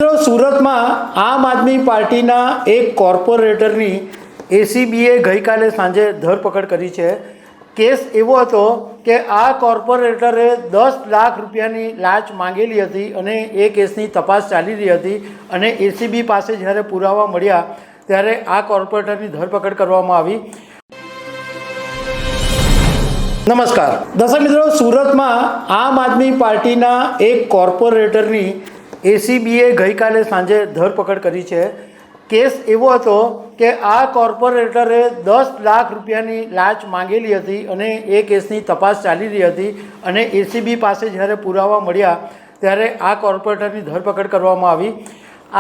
સુરતમાં આમ આદમી પાર્ટીના એક કોર્પોરેટરની એસીબીએ ગઈકાલે સાંજે ધરપકડ કરી છે। કેસ એવો હતો કે આ કોર્પોરેટરે 10 લાખ રૂપિયાની લાંચ માંગેલી હતી અને એ કેસની તપાસ ચાલી રહી હતી અને એસીબી પાસે જ્યારે પુરાવા મળ્યા ત્યારે આ કોર્પોરેટરની ધરપકડ કરવામાં આવી। નમસ્કાર દર્શક મિત્રો, સુરતમાં આમ આદમી પાર્ટીના એક કોર્પોરેટરની એસીબીએ ગઈકાલે સાંજે ધરપકડ કરી છે। કેસ એવો હતો કે આ કોર્પોરેટરે 10 લાખ રૂપિયાની લાંચ માંગેલી હતી અને એ કેસની તપાસ ચાલી રહી હતી અને એસીબી પાસે જ્યારે પુરાવા મળ્યા ત્યારે આ કોર્પોરેટરની ધરપકડ કરવામાં આવી।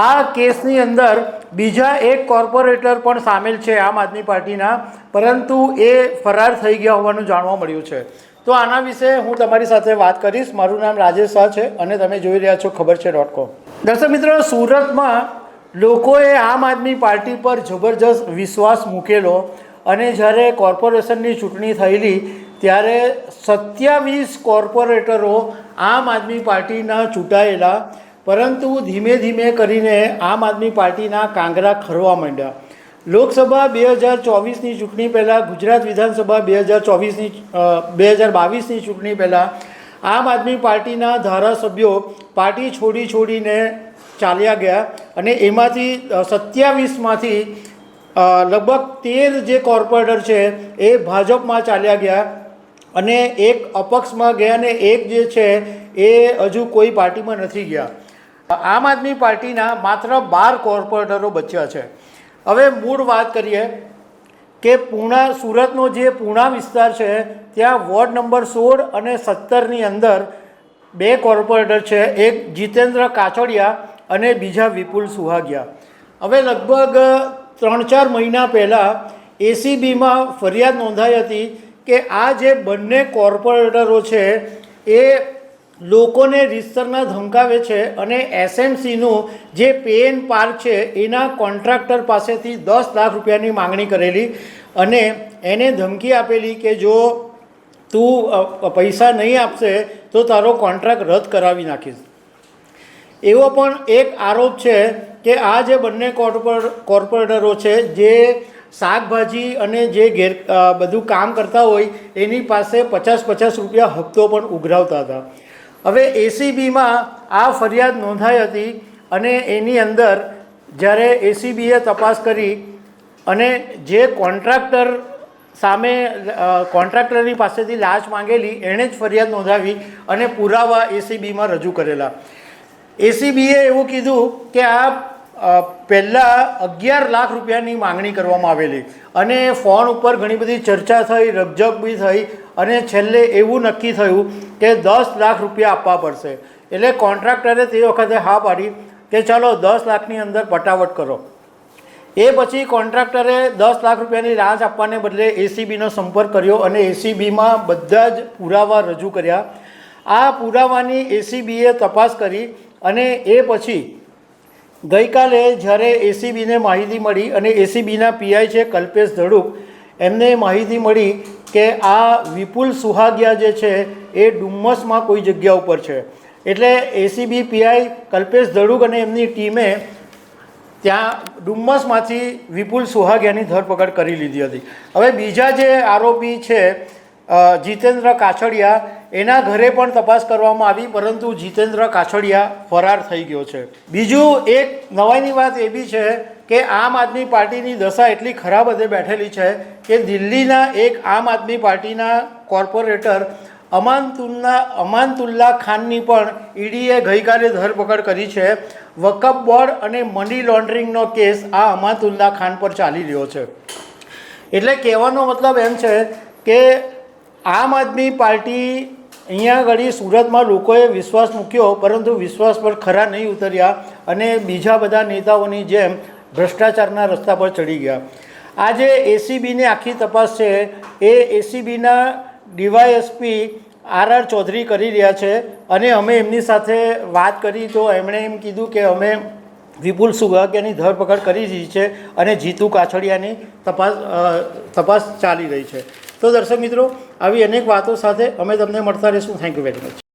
આ કેસની અંદર બીજા એક કોર્પોરેટર પણ સામેલ છે આમ આદમી પાર્ટીના, પરંતુ એ ફરાર થઈ ગયા હોવાનું જાણવા મળ્યું છે। તો આના વિશે હું તમારી સાથે વાત કરીશ। મારું નામ રાજેશ શાહ છે અને તમે જોઈ રહ્યા છો ખબર છે.com। દર્શક મિત્રો, સુરતમાં લોકોએ આમ આદમી પાર્ટી પર જબરજસ્ત વિશ્વાસ મૂકેલો અને જ્યારે કોર્પોરેશનની ચૂંટણી થયેલી ત્યારે 27 કોર્પોરેટરો આમ આદમી પાર્ટીના ચૂંટાયેલા, પરંતુ ધીમે ધીમે કરીને આમ આદમી પાર્ટીના કાંગરા ખરવા માંડ્યા। લોકસભા 2024ની ચૂંટણી પહેલાં, ગુજરાત વિધાનસભા 2022ની ચૂંટણી પહેલાં આમ આદમી પાર્ટીના ધારાસભ્યો પાર્ટી છોડીને ચાલ્યા ગયા અને એમાંથી 27માંથી લગભગ 13 જે કોર્પોરેટર છે એ ભાજપમાં ચાલ્યા ગયા અને એક અપક્ષમાં ગયા અને એક જે છે એ હજુ કોઈ પાર્ટીમાં નથી ગયા। આમ આદમી પાર્ટીના માત્ર 12 કોર્પોરેટરો બચ્યા છે। હવે મૂળ વાત કરીએ કે સુરતનો જે પૂણા વિસ્તાર છે ત્યાં વોર્ડ નંબર 16 અને 17ની અંદર 2 કોર્પોરેટર છે, એક જીતેન્દ્ર કાછડિયા અને બીજા વિપુલ સુહાગિયા। હવે લગભગ 3-4 મહિના પહેલાં એસીબીમાં ફરિયાદ નોંધાઈ હતી કે આ જે બંને કોર્પોરેટરો છે એ લોકોને રીતસરના ધમકાવે છે અને એસએમસીનું જે પે એન્ડ પાર્ક છે એના કોન્ટ્રાક્ટર પાસેથી 10 લાખ રૂપિયાની માંગણી કરેલી અને એને ધમકી આપેલી કે જો તું પૈસા નહીં આપશે તો તારો કોન્ટ્રાક્ટ રદ કરાવી નાખીશ। એવો પણ એક આરોપ છે કે આ જે બંને કોર્પોરેટરો છે જે શાકભાજી અને જે બધું કામ કરતા હોય એની પાસે 50-50 રૂપિયા હપ્તો પણ ઉઘરાવતા હતા। હવે એસીબીમાં આ ફરિયાદ નોંધાઈ હતી અને એની અંદર જ્યારે એસીબીએ તપાસ કરી અને જે કોન્ટ્રાક્ટર સામે કોન્ટ્રાક્ટરની પાસેથી લાંચ માંગેલી એણે જ ફરિયાદ નોંધાવી અને પુરાવા એસીબીમાં રજૂ કરેલા। એસીબીએ એવું કીધું કે આ પહેલાં 11 લાખ રૂપિયાની માંગણી કરવામાં આવેલી અને ફોન ઉપર ઘણી બધી ચર્ચા થઈ, રકઝક બી થઈ અને છેલ્લે એવું નક્કી થયું કે 10 લાખ રૂપિયા આપવા પડશે। એટલે કોન્ટ્રાક્ટરે તે વખતે હા પાડી કે ચાલો 10 લાખની અંદર પટાવટ કરો। એ પછી કોન્ટ્રાક્ટરે 10 લાખ રૂપિયાની લાંચ આપવાને બદલે એસીબીનો સંપર્ક કર્યો અને એસીબીમાં બધા જ પુરાવા રજૂ કર્યા। આ પુરાવાની એસીબીએ તપાસ કરી અને એ પછી ગઈકાલે જ્યારે એસીબીને માહિતી મળી અને એસીબીના પીઆઈ છે કલ્પેશ ધડુક, એમને માહિતી મળી કે આ વિપુલ સુહાગિયા જે છે એ ડુમ્મસમાં કોઈ જગ્યા ઉપર છે। એટલે એસીબી પીઆઈ કલ્પેશ ધડુક અને એમની ટીમે ત્યાં ડુમ્મસમાંથી વિપુલ સુહાગિયાની ધરપકડ કરી લીધી હતી। હવે બીજા જે આરોપી છે જીતેન્દ્ર કાછડિયા, એના ઘરે પણ તપાસ કરવામાં આવી, પરંતુ જીતેન્દ્ર કાછડિયા ફરાર થઈ ગયો છે। બીજું એક નવાઈની વાત એ બી છે કે આમ આદમી પાર્ટીની દશા એટલી ખરાબ હદે બેઠેલી છે કે દિલ્હીના એક આમ આદમી પાર્ટીના કોર્પોરેટર અમાનતુલ્લા ખાનની પણ ઈડીએ ગઈકાલે ધરપકડ કરી છે। વકફ બોર્ડ અને મની લોન્ડરિંગનો કેસ આ અમાનતુલ્લા ખાન પર ચાલી રહ્યો છે। એટલે કહેવાનો મતલબ એમ છે કે આમ આદમી પાર્ટી અહીંયા આગળ સુરતમાં લોકોએ વિશ્વાસ મૂક્યો, પરંતુ વિશ્વાસ પર ખરા નહીં ઉતર્યા અને બીજા બધા નેતાઓની જેમ ભ્રષ્ટાચારના રસ્તા પર ચડી ગયા। આ જે એસીબીની આખી તપાસ છે એ એસીબીના ડીવાયએસપી આર ચૌધરી કરી રહ્યા છે અને અમે એમની સાથે વાત કરી તો એમણે એમ કીધું કે અમે વિપુલ સુહાગિયાની ધરપકડ કરી દીધી છે અને જીતુ કાછડિયાની તપાસ ચાલી રહી છે। તો દર્શક મિત્રો, આવી અનેક વાતો સાથે અમે તમને મળતા રહીશું। Thank you very much.